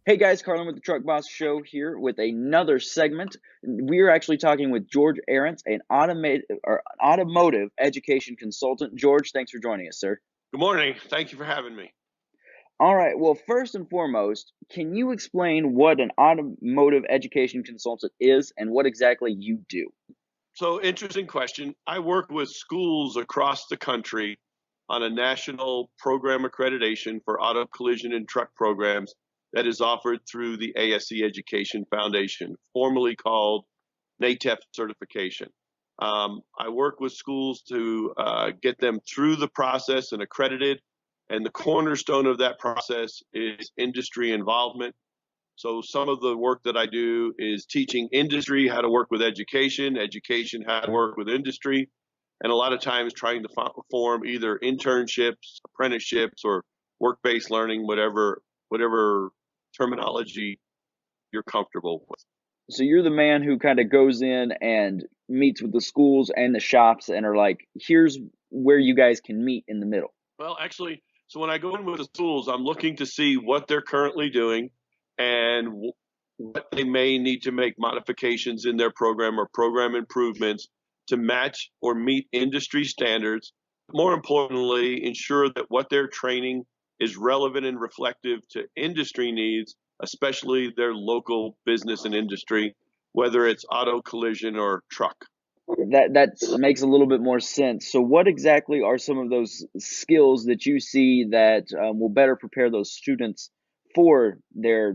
Hey guys, Carlin with the Truck Boss Show here with another segment. We are actually talking with George Arrants, an automotive education consultant. George, thanks for joining us, sir. Good morning. Thank you for having me. All right, well, first and foremost, can you explain what an automotive education consultant is and what exactly you do? So, interesting question. I work with schools across the country on a national program accreditation for auto collision and truck programs that is offered through the ASE Education Foundation, formerly called NATEF certification. I work with schools to get them through the process and accredited. And the cornerstone of that process is industry involvement. So some of the work that I do is teaching industry how to work with education, education how to work with industry, and a lot of times trying to form either internships, apprenticeships, or work-based learning, whatever terminology you're comfortable with. So you're the man who kind of goes in and meets with the schools and the shops and are like, here's where you guys can meet in the middle. Well, actually, so when I go in with the schools, I'm looking to see what they're currently doing and what they may need to make modifications in their program or program improvements to match or meet industry standards. More importantly, ensure that what they're training is relevant and reflective to industry needs, especially their local business and industry, whether it's auto collision or truck. That makes a little bit more sense. So, what exactly are some of those skills that you see that will better prepare those students for their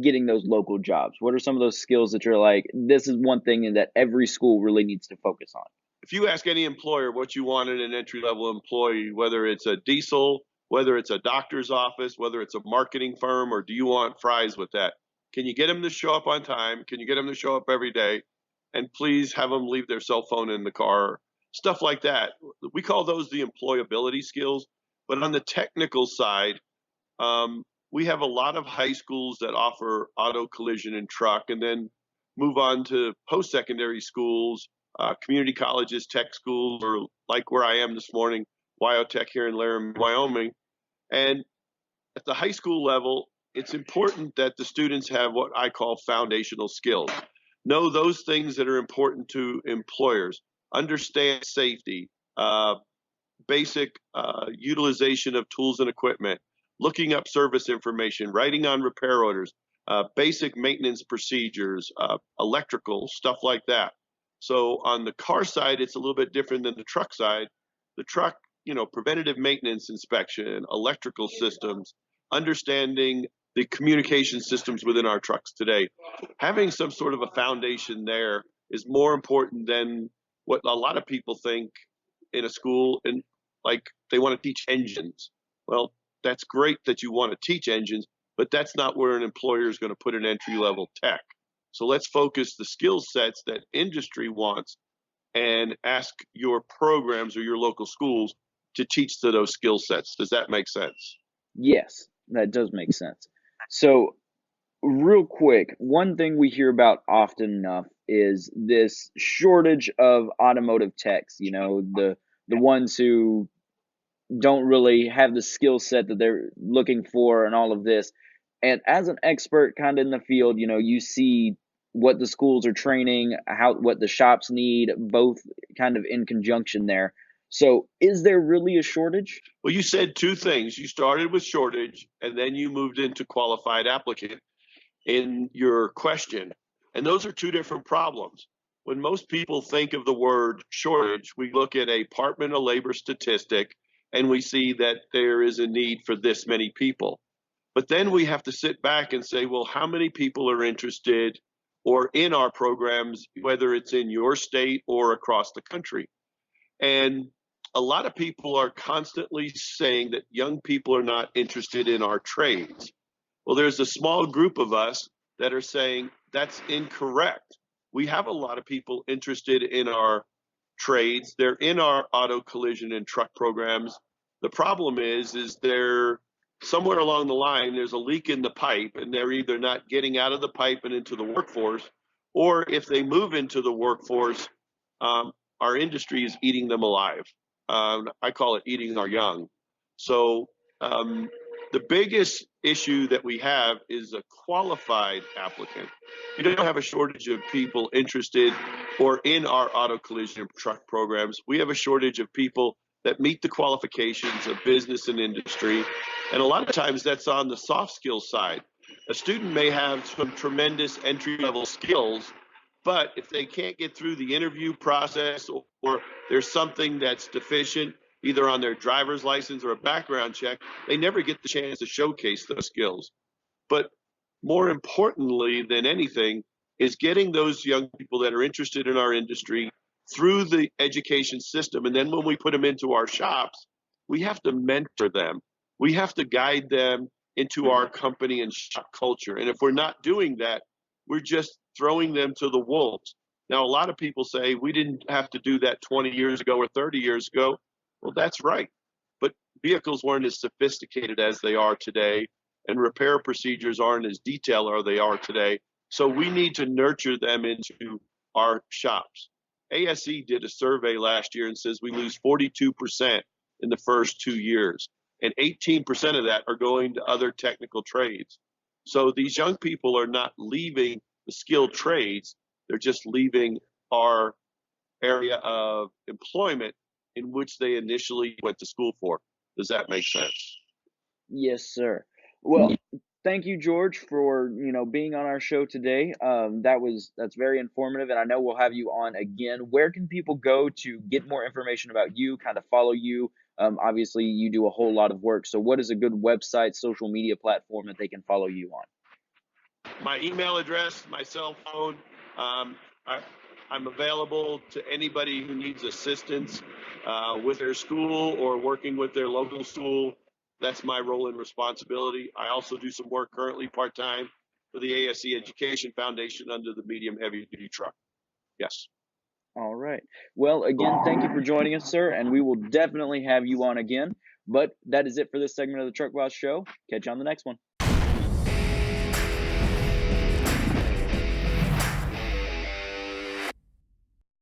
getting those local jobs? What are some of those skills that you're like, this is one thing that every school really needs to focus on? If you ask any employer what you want in an entry level employee, whether it's a diesel, whether it's a doctor's office, whether it's a marketing firm, or do you want fries with that? Can you get them to show up on time? Can you get them to show up every day? And please have them leave their cell phone in the car, stuff like that. We call those the employability skills. But on the technical side, we have a lot of high schools that offer auto collision and truck, and then move on to post secondary schools, community colleges, tech schools, or like where I am this morning, Wyotech here in Laramie, Wyoming. And at the high school level, it's important that the students have what I call foundational skills. Know those things that are important to employers. Understand safety, basic utilization of tools and equipment, looking up service information, writing on repair orders, basic maintenance procedures, electrical, stuff like that. So on the car side, it's a little bit different than the truck side. The truck, preventative maintenance inspection, electrical systems, understanding the communication systems within our trucks today. Having some sort of a foundation there is more important than what a lot of people think in a school, and like they want to teach engines. Well, that's great that you want to teach engines, but that's not where an employer is going to put an entry level tech. So let's focus the skill sets that industry wants and ask your programs or your local schools to teach to those skill sets. Does that make sense? Yes, that does make sense. So, real quick, one thing we hear about often enough is this shortage of automotive techs, the ones who don't really have the skill set that they're looking for and all of this. And as an expert kind of in the field, you see what the schools are training, how what the shops need, both kind of in conjunction there. So is there really a shortage? Well, you said two things. You started with shortage and then you moved into qualified applicant in your question. And those are two different problems. When most people think of the word shortage, we look at a Department of Labor statistic and we see that there is a need for this many people. But then we have to sit back and say, well, how many people are interested or in our programs, whether it's in your state or across the country? And a lot of people are constantly saying that young people are not interested in our trades. Well, there's a small group of us that are saying that's incorrect. We have a lot of people interested in our trades. They're in our auto collision and truck programs. The problem is they're somewhere along the line, there's a leak in the pipe and they're either not getting out of the pipe and into the workforce, or if they move into the workforce, our industry is eating them alive. I call it eating our young. So The biggest issue that we have is a qualified applicant. We don't have a shortage of people interested or in our auto collision truck programs. We have a shortage of people that meet the qualifications of business and industry. And a lot of times that's on the soft skills side. A student may have some tremendous entry level skills, but if they can't get through the interview process, or there's something that's deficient, either on their driver's license or a background check, they never get the chance to showcase those skills. But more importantly than anything is getting those young people that are interested in our industry through the education system. And then when we put them into our shops, we have to mentor them. We have to guide them into our company and shop culture. And if we're not doing that, we're just throwing them to the wolves. Now, a lot of people say we didn't have to do that 20 years ago or 30 years ago. Well, that's right. But vehicles weren't as sophisticated as they are today, and repair procedures aren't as detailed as they are today. So we need to nurture them into our shops. ASE did a survey last year and says we lose 42% in the first 2 years, and 18% of that are going to other technical trades. So these young people are not leaving the skilled trades, they're just leaving our area of employment in which they initially went to school for. Does that make sense? Yes, sir. Well, thank you, George, for being on our show today. That's very informative, and I know we'll have you on again. Where can people go to get more information about you, kind of follow you? Obviously, you do a whole lot of work. So, what is a good website, social media platform that they can follow you on? My email address, my cell phone. Um, I, I'm available to anybody who needs assistance with their school or working with their local school. That's my role and responsibility. I also do some work currently part-time for the ASE Education Foundation under the medium heavy duty truck. Yes. All right. Well, again, thank you for joining us, sir, and we will definitely have you on again. But that is it for this segment of the Truck Boss Show. Catch you on the next one.